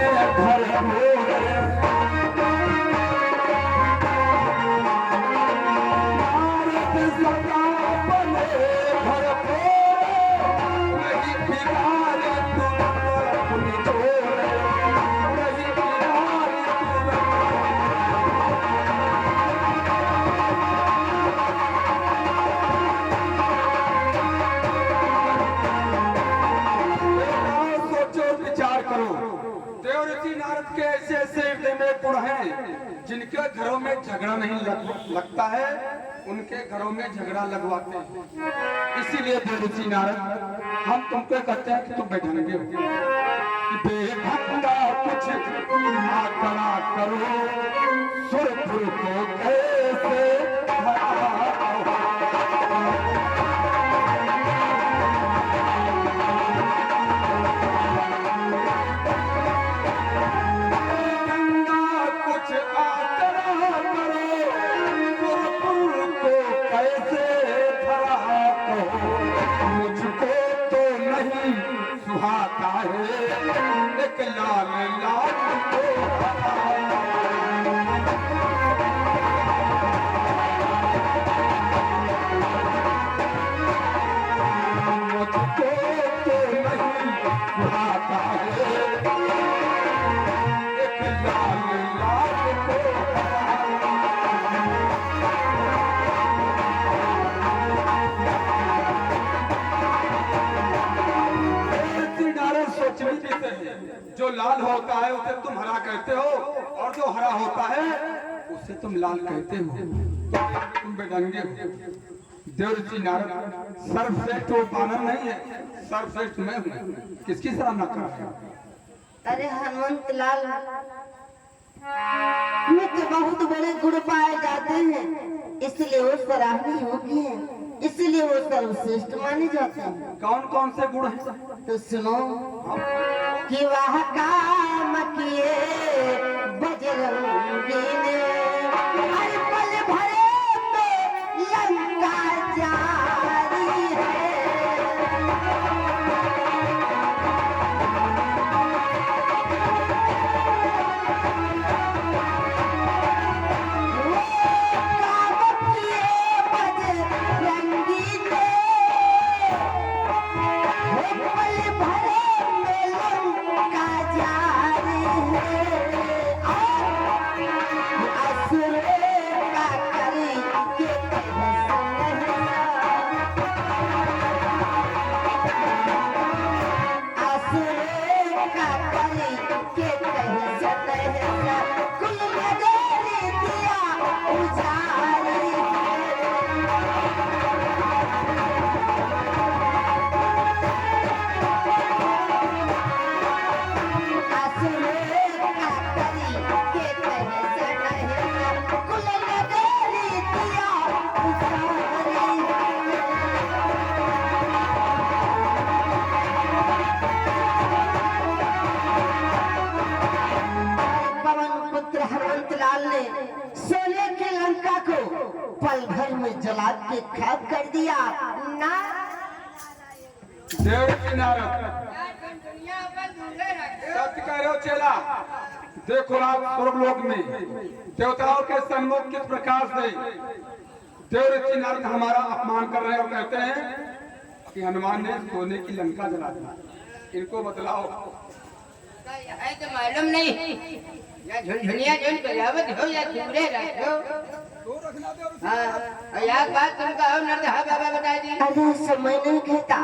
घर मोरे नारद सदा बने घर मोरे नहीं बिगाड़े तुम अपनी छोरे नहीं बिगाड़े सोचो विचार करो। देवऋषि नारद के ऐसे ऐसे हृदय में गुण हैं जिनके घरों में झगड़ा नहीं लगता है, उनके घरों में झगड़ा लगवाते हैं। इसीलिए देवऋषि नारद हम तुमको कहते हैं कि तुम बैठेंगे बेढंगा कुछ आकड़ा करो सुरपुर को कैसे मुझको तो नहीं सुहाता है एक लाल लाल को मुझको तो नहीं सुहाता है एक लाल लाल को जो लाल होता है उसे तुम हरा कहते हो और जो हरा होता है उसे तुम लाल कहते हो। तुम बेढंगे हो। देवऋषि नारद सर्वश्रेष्ठ वो बानर नहीं है, सर्वश्रेष्ठ मैं हूँ। किसकी सराहना कर रहे हो? अरे हनुमंत लाल में तो बहुत बड़े गुण पाए जाते हैं, इसलिए वो सराहनीय योग्य है, इसलिए वो सर्वश्रेष्ठ माने जाते हैं। कौन कौन से गुण हैं? तो सुनो कि वह काम किए बजरंगी ने हर पल भरे में लंका जारी है। वो काम किए बजरंगी ने वो पल भरे पल भर में जला के खाक कर दिया ना। देवऋषि नारद सत्य कह रहे हो चेला। देखो आप स्वर्गलोक में देवताओं के सन्मुख किस प्रकार से देवऋषि नारद हमारा अपमान कर रहे हैं और कहते हैं कि हनुमान ने सोने की लंका जला दी। इनको बतलाओ। तो मालूम नहीं या झुनझुनिया जो बजावत हो या चुरे रखो। हाँ, एक बात तुम कहो नरदहा बाबा बता दी। अरे समय नहीं कहता,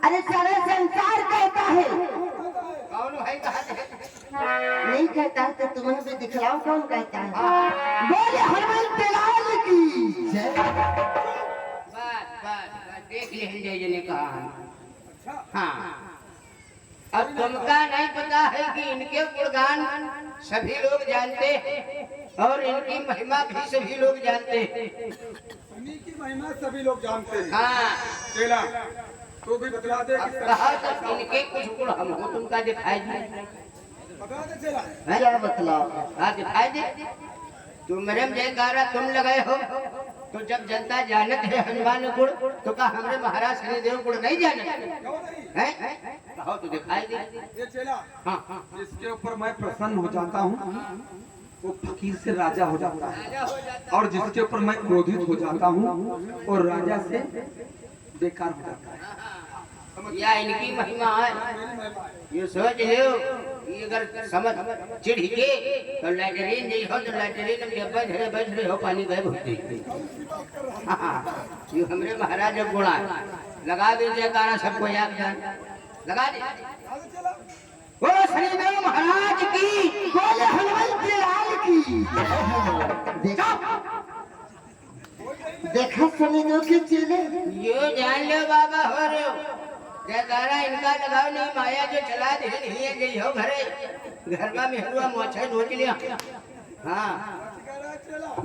अरे सारा संसार कहता है। कौन भाई कहा नहीं कहता है तो तुम्हें भी दिखलाओ कौन कहता है। बोले हनुमंत लाल की जय। बात देख ले ने कहा। हाँ, अब तुमका नहीं पता है कि इनके गुणगान सभी लोग जानते हैं और इनकी महिमा भी सभी लोग जानते हैं। इन्हीं की महिमा सभी लोग जानते हैं। हाँ, चेला तू भी बतला दे। कहा तो इनके कुछ गुण हमको तुमका दिखाई दे। बता दे चेला। क्या बतलाओ? हाँ दिखाई दे। तुम मेरे जयकारा तुम लगाए हो तो जब जनता जानत है हनुमान गुण तो का हमरे महाराज शनिदेव गुण नहीं जानत है? कहो तो दिखाई दे। ये चेला हाँ हाँ जिसके ऊपर मैं प्रसन्न हो जाता हूँ वो फकीर से राजा हो जाता है, और जिसके ऊपर मैं क्रोधित हो जाता हूँ और राजा से बेकार हो जाता है। या इनकी महिमा है। ये सोच लो ये अगर समझ चिढ़ के तो लैटरीन नहीं हो तो लैटरीन में जब बैठ रहे हो पानी गए होते। ये हमरे महाराज जब गुणा लगा दीजिए गाना सबको याद जान लगा दे। ओ शनिदेव महाराज की बोले हनुमंत लाल की। देखा देखा शनिदेव के चेले। यो जान लो बाबा हो रहे हो जयकारा इनका लगाओ नहीं माया जो चला दे नहीं गई हो घरे घर में हलवा मोछे नोच लिया। हाँ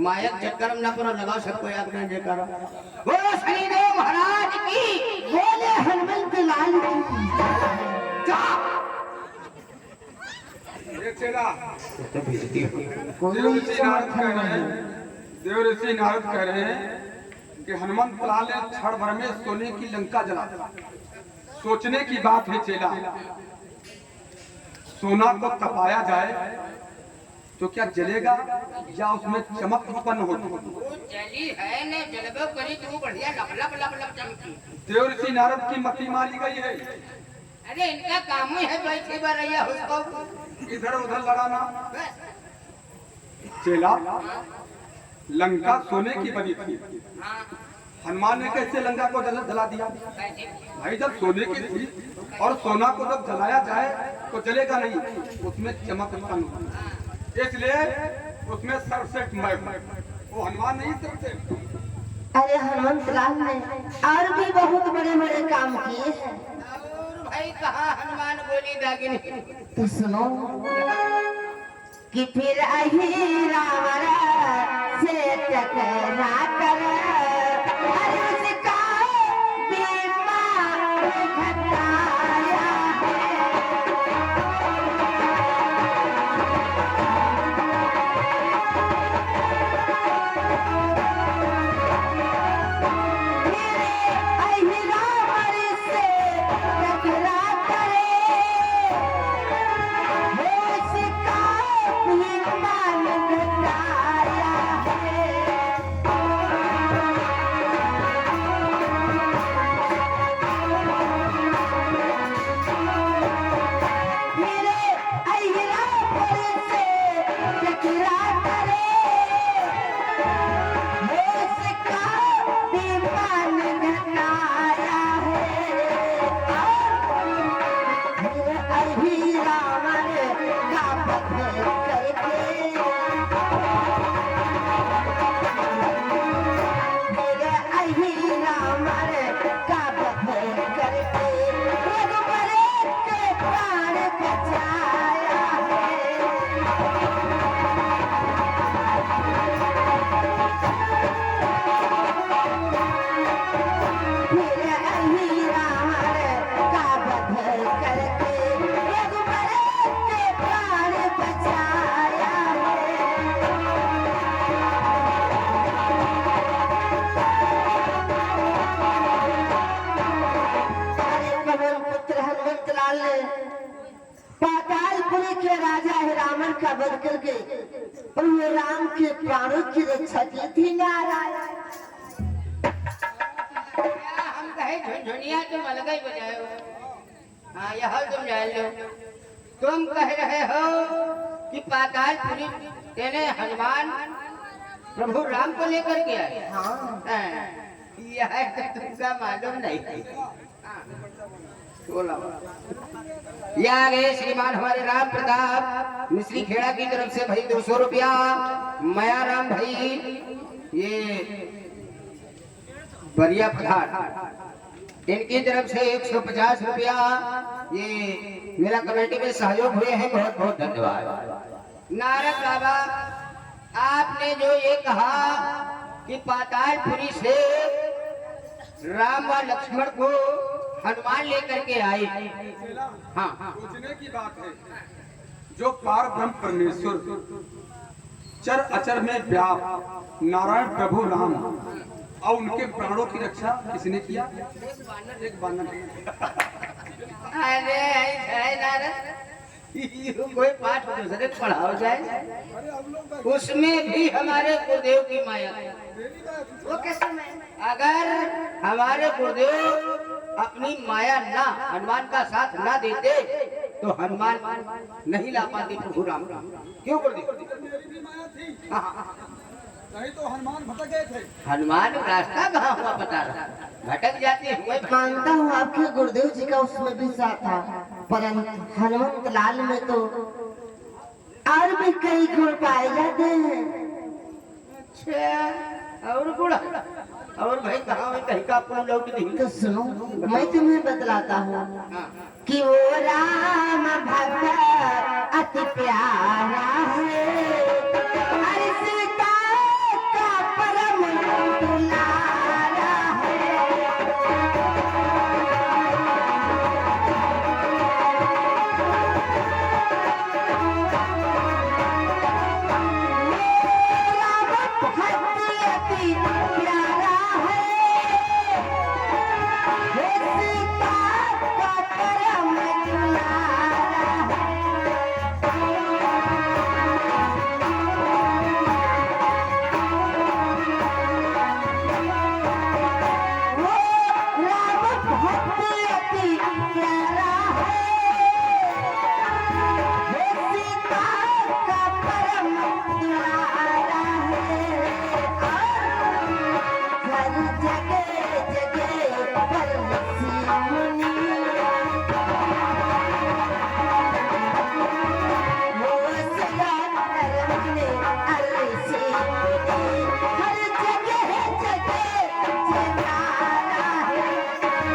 माया चक्कर में ना पूरा लगाओ सबको आपने जयकारा। बोलो शनिदेव महाराज की। बोले हनुमंत लाल की। ये चेला कोई देव ऋषि नारद कह रहे हैं कि हनुमंत लाल ने क्षण भर में सोने की लंका जला दी। सोचने की बात है चेला, सोना को तपाया जाए तो क्या जलेगा या उसमें चमक उत्पन्न होगी? वो जली है ने जलबो करी तो बढ़िया लब लब लब लब चमकी। देव ऋषि नारद की मति मारी गई है। अरे इनका काम ही है बैठे बरैया उसको इधर उधर लड़ाना। चेला लंका सोने की बनी थी, हनुमान ने कैसे लंका को जला दिया? भाई जब सोने की थी और सोना को जब जलाया जाए तो जलेगा नहीं, उसमें चमक उत्पन्न होगी, इसलिए उसमें सरसेट मैं वो हनुमान नहीं सरसेट। अरे हनुमंत लाल ने और भी बहुत बड़े बड़े काम किए हैं। और भाई कहाँ हनुमान बोली दागिनी। तो सुनो कि फिर अही रावण से टकरा कर अरे उसका बीमा घटाया है। पातालपुरी के राजा है रावण का वध करके और वो राम के प्राणों की रक्षा की थी नारायण। हम कहे झुनझुनिया तुम अलग ही बजाओ। हाँ यह तुम जान लो। तुम कह रहे हो कि पातालपुरी तेने हनुमान प्रभु राम को लेकर के आए। हाँ यह तो तुमका मालूम नहीं। या गए श्रीमान हमारे राम प्रताप मिश्री खेड़ा की तरफ से भाई 200 रुपया, माया राम भाई ये बरिया प्रधान इनकी तरफ से 150 रुपया, ये मेरा कमेटी में सहयोग हुए हैं, बहुत बहुत धन्यवाद। नारद बाबा आपने जो ये कहा कि पातालपुरी से राम व लक्ष्मण को हनुमान लेकर के आए। हाँ सोचने की बात है, जो पार ब्रह्म परमेश्वर चर अचर में व्याप नारायण प्रभु राम और उनके प्राणों की रक्षा किसने किया? एक बानर। अरे है नारद, ये कोई पाठ दूसरे पढ़ाओ जाए, उसमें भी हमारे गुरुदेव की माया। वो कैसे में? अगर हमारे गुरुदेव अपनी माया ना हनुमान का साथ ना देते तो हनुमान नहीं ला पाते प्रभु राम। क्यों गुरुदेव? हाँ, नहीं तो हनुमान भटक गए थे। हनुमान रास्ता कहाँ हुआ पता रहा, भटक जाते हुए। मानता हूँ आपके गुरुदेव जी का उसमें भी साथ था, परंतु हनुमंत लाल में तो और भी कई गुण पाए जाते हैं। अच्छा, और गुण? और भाई कहाँ में कहीं का अपना लोग नहीं। तो सुनो, मैं तुम्हें बतलाता हूँ कि वो राम भक्त अति प्यारा है, हर सीता का परम दुलारा है। राम भक्त अति प्यारा है, वो सीता का परम दुलारा है। वो राम भक्त अति प्यारा है, वो सीता का परम दुलारा है। हर जगह जगह पर ऋषि मुनि, वो सदा करने ऋषि मुनि, हर जगह जगह जयकारा है। हर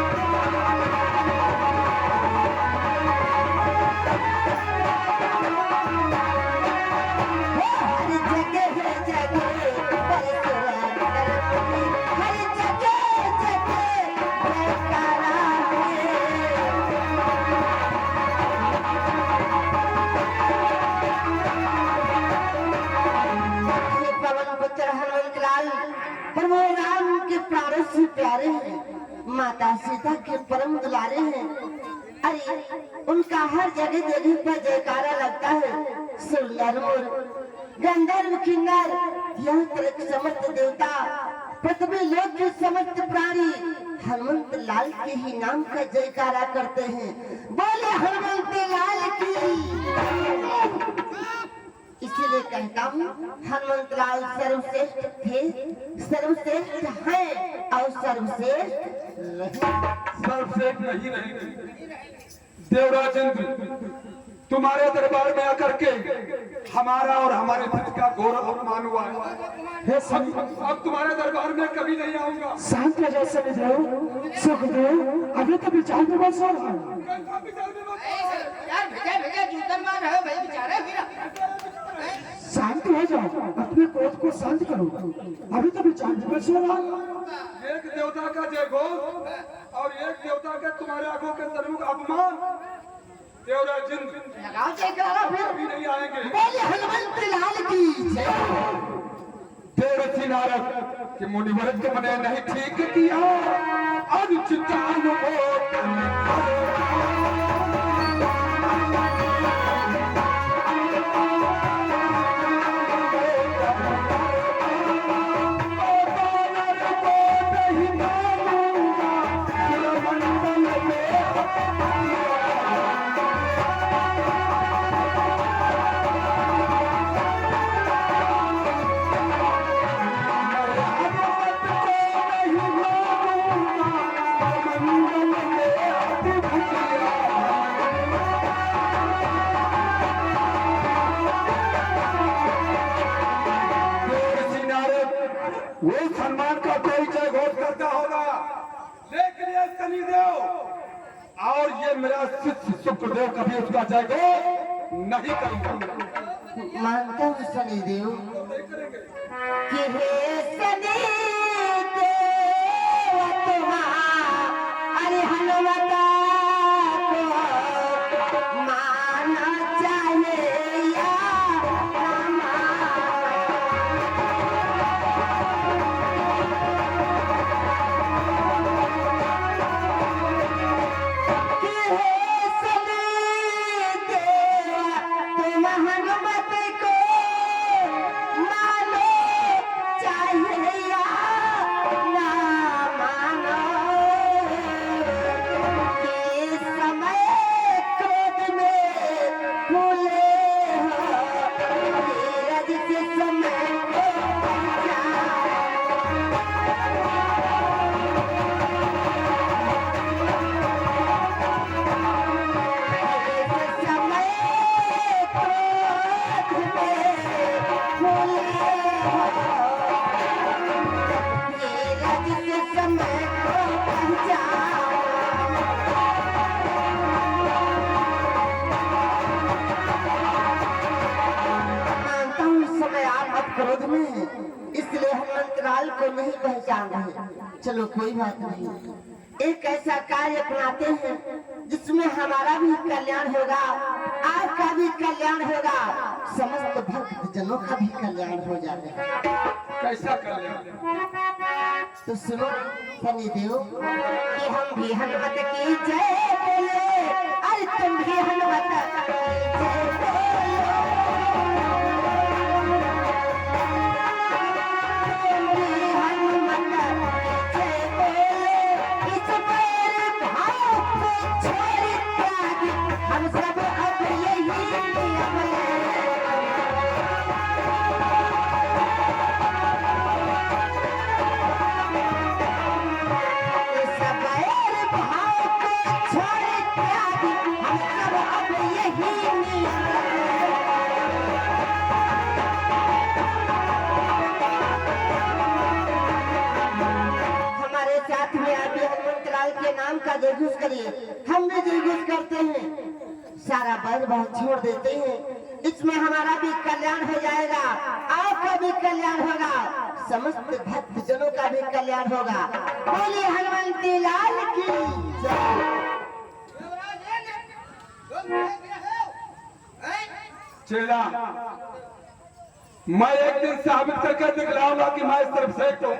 जगह जगह परशुराम करनी, हर जगह जगह जयकारा है। ये पवन पुत्र हनुमंत लाल प्रभु राम के प्राणों से प्यारे हैं, माता सीता के परम दुलारे हैं। अरे उनका हर जगह जगह पर जयकारा लगता है। सुंदर मोर, गंधर्व किन्नर, यह तक समस्त देवता, पृथ्वी लोक के समस्त प्राणी हनुमंत लाल के ही नाम का जयकारा करते हैं। बोले हनुमंत लाल की। इसीलिए कहता हूँ हनुमंत लाल सर्वश्रेष्ठ थे, सर्वश्रेष्ठ हैं और सर्वश्रेष्ठ सर्वश्रेष्ठ नहीं रहेंगे। देवराज इंद्र तुम्हारे दरबार में आकर के हमारा और हमारे पति का घोर अपमान हुआ है। अब तुम्हारे दरबार में कभी नहीं आऊंगा। शांत हो जाओ सुखदेव, सुखदेव अभी तो विचार विमर्श हो रहा है। यार भेजा भेजा जूता मार रहे हो भाई, बेचारे फिर शांत हो जाओ, अपने क्रोध को शांत करो, अभी तो विचार विमर्श हो रहा है। एक देवता का जय घोष और एक देवता के तुम्हारे आंखों के सन्मुख अपमान। देवराज इंद्र लगाओ जयकारा फिर। कभी नहीं आएंगे। बोले हनुमंत लाल की जय। देवरथी नारद कि मुनिवर तुमने नहीं ठीक किया, अनुचितान वो सम्मान का कोई जय घोष करता होगा, लेकिन ये शनिदेव और ये मेरा शिष्य शुक्रदेव कभी उसका जय घोष नहीं करूंगा। मानता हूँ शनिदेव कि हे शनिदेव अरे हनुमता को माना चाहे या ना माना हनुमत को मानो चाहे या ना मानो, ये समय क्रोध में फूले हो, धीरज से समय को बचाओ। क्रोध में है, इसलिए हम अंतराल को नहीं पहचान रहे। चलो कोई बात नहीं, एक ऐसा कार्य अपनाते हैं जिसमें हमारा भी कल्याण होगा, आपका भी कल्याण होगा, समस्त भक्त जनों का भी कल्याण हो जाएगा। कैसा कल्याण? तो सुनो शनिदेव कि हम भी हनुमत की जय बोले, अरे तुम भी हनुमत की जय बोलो। तुम भी हनुमत की जय बोलो। इस पर भाव को छोड़ त्याग हम सब अब यही अमल के नाम का जयघोष करिए। हम भी जयघोष करते हैं, सारा बैर बहुत छोड़ देते हैं, इसमें हमारा भी कल्याण हो जाएगा, आपका भी कल्याण होगा, समस्त भक्त जनों का भी कल्याण होगा। बोलिए हनुमंती लाल की जय। चेला, मैं एक दिन साबित करके दिखलाऊंगा कि मैं सर्वश्रेष्ठ हूँ,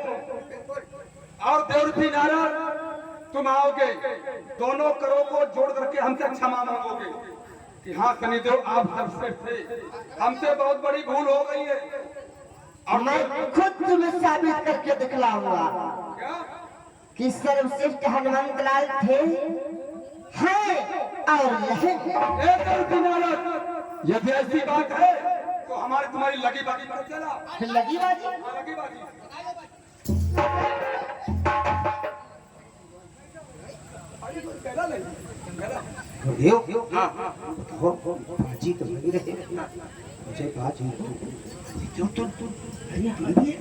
और देवऋषि नारद तुम आओगे, दोनों करों को जोड़ करके हमसे क्षमा मांगोगे कि हाँ शनिदेव आप सर्वश्रेष्ठ थे, हमसे बहुत बड़ी भूल हो गई है। और मैं खुद तुम्हें साबित करके दिखलाऊंगा कि सर्वश्रेष्ठ हनुमंत लाल थे, हैं और रहेंगे। यदि ऐसी बात है तो हमारी तुम्हारी लगी बागी पर चला। लगी बाजी? लगी बागी। देव बाजी तो लगी रहे, मुझे बात क्यों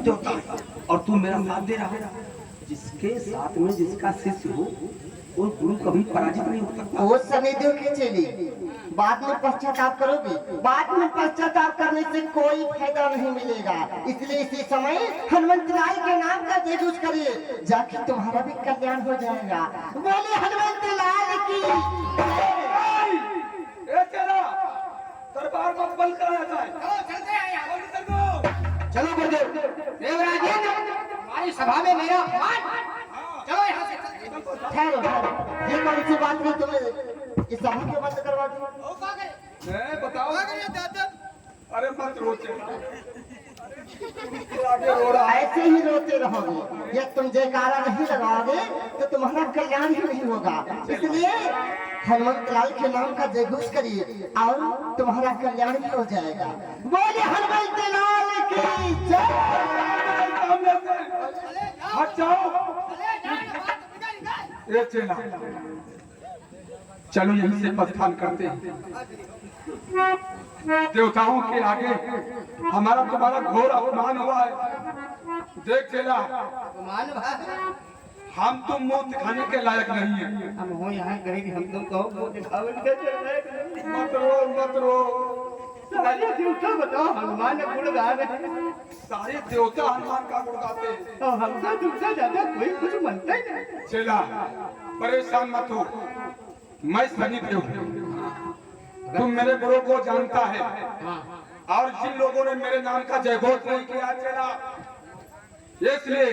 देवता है और तू मेरा साथ दे रहा है, जिसके साथ में जिसका शिष्य हो वो गुरु कभी पराजित नहीं हो सकता। वो शनिदेव की चेली, बाद में पश्चाताप करोगे, बाद में पश्चाताप करने से कोई फायदा नहीं मिलेगा, इसलिए इसी समय हनुमंत लाल के नाम का जयघोष करिए, जाके तुम्हारा भी कल्याण हो जाएगा। बोले हनुमंत लाल की। दरबार को बंद कराया जाए। चलो गुरुदेव, देवराज हमारी सभा में मेरा अपमान, चलो यहाँ से। ठहरो ठहरो, ये कौन सी बात हुई तुम्हें इस सभा को बंद करवा दी? बताओ। अरे मत रोते, आगे रो रहा है। ऐसे ही रोते रहोगे, या तुम जयकारा नहीं लगाओगे तो तुम्हारा कल्याण ही नहीं होगा, इसलिए हनुमंत लाल के नाम का जयघोष करिए और तुम्हारा कल्याण भी हो जाएगा। बोले हनुमंत लाल की जय। हट जाओ। ये चेला, चलो यहीं से प्रस्थान करते हैं। देवताओं के आगे हमारा तुम्हारा घोर अपमान हुआ है। देख चेला, हम तुम मुंह दिखाने के लायक नहीं है। हम हो यहाँ गए, हम तुम कहो मुंह दिखावे के लायक। मत रो मत रो, सारे देवता बताओ हनुमान गुण गा रहे हैं, सारे देवता हनुमान का गुण गाते हैं, और हमसे तुमसे ज्यादा कोई कुछ मनता ही नहीं। चेला परेशान मत हो, मैं शनिदेव हूँ, तुम मेरे गुरु को जानता है, और जिन लोगों ने मेरे नाम का जयघोष नहीं किया चेला, इसलिए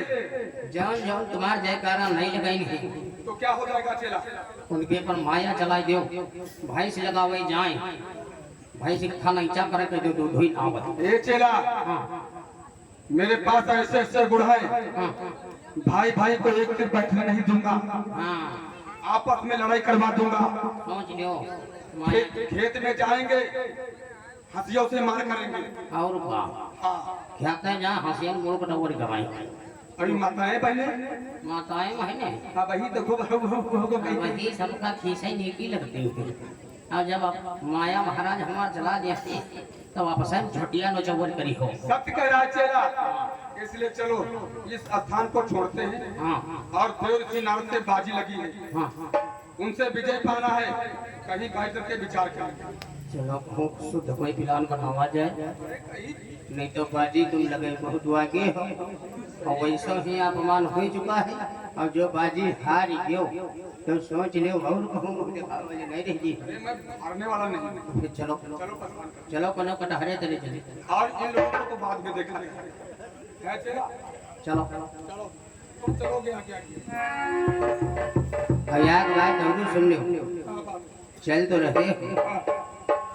जान जान तुम्हार जयकारा नहीं लगाई नहीं तो क्या हो जाएगा चेला? उनके पर माया चलाई दो, भाई से लगावे जाए भाई से खाना इच्छा करे के दो धोई ना आवत। ए चेला, हाँ मेरे पास ऐसे ऐसे गुण है, हाँ भाई भाई को एक दिन बैठने नहीं दूंगा, हाँ आपस में लड़ाई करवा दूंगा। समझ लियो। खेत में जाएंगे, हंसियों से मार करेंगे। और बा हाँ, क्या कह जा हंसियन मोड़ कटोरी गवाई अभी माताएं बहने, माताएं महीने हाँ वही देखो वही सबका खींचाई नेकी लगती है। और जब आप माया महाराज हमार चला दिया तो वापस हम झोटिया नौचवर करी हो। सत्य कह रहा है चेला, इसलिए चलो इस स्थान को छोड़ते हैं। हाँ और देव ऋषि नारद से बाजी लगी है, हाँ उनसे विजय पाना है, कहीं बैठ करके विचार करेंगे। चलो खूब शुद्ध कोई प्लान बनावा जाए, नहीं तो बाजी तुम लगे बहुत आगे हो। और वैसा ही अपमान हो चुका है, और जो बाजी हार गयो तो सोच ले और कहूँ नहीं रह जी। अरे मैं हारने वाला नहीं। फिर चलो चलो पसवान करो। चलो कनो कटहरे तले चले और इन लोगों को बाद में देखा है चेला। चलो चलो तुम चलोगे आगे आगे। भैया की बात जरूर सुन लो। हाँ, बात। चल तो रहे हो,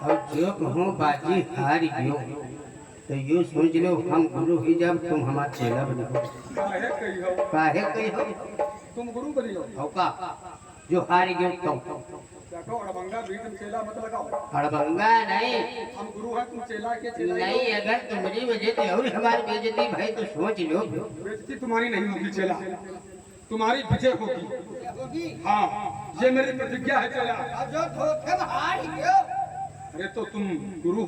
और जो कहूँ बाजी हार गयो तो यूँ सोच लो हम गुरु ही जब तुम हमारा चेला बनो। काहे कही हो, काहे कही हो तुम गुरु बनी हो। हो का जो हार गयो तुम देखो अड़बंगा भी तुम चेला मत लगाओ। हड़बंगा नहीं हम गुरु हैं, तुम चेला के चेला ही नहीं, अगर तुम्हारी वजह से और हमारी बेइज्जती भाई तो सोच लो। हो। बेइज्जती तुम्हारी नहीं होगी चेला, तुम्हारी विजय होगी। हाँ, ये मेरी प्रतिज्ञा है चेला। जो धोखे हार गयो अरे तो तुम गुरु हो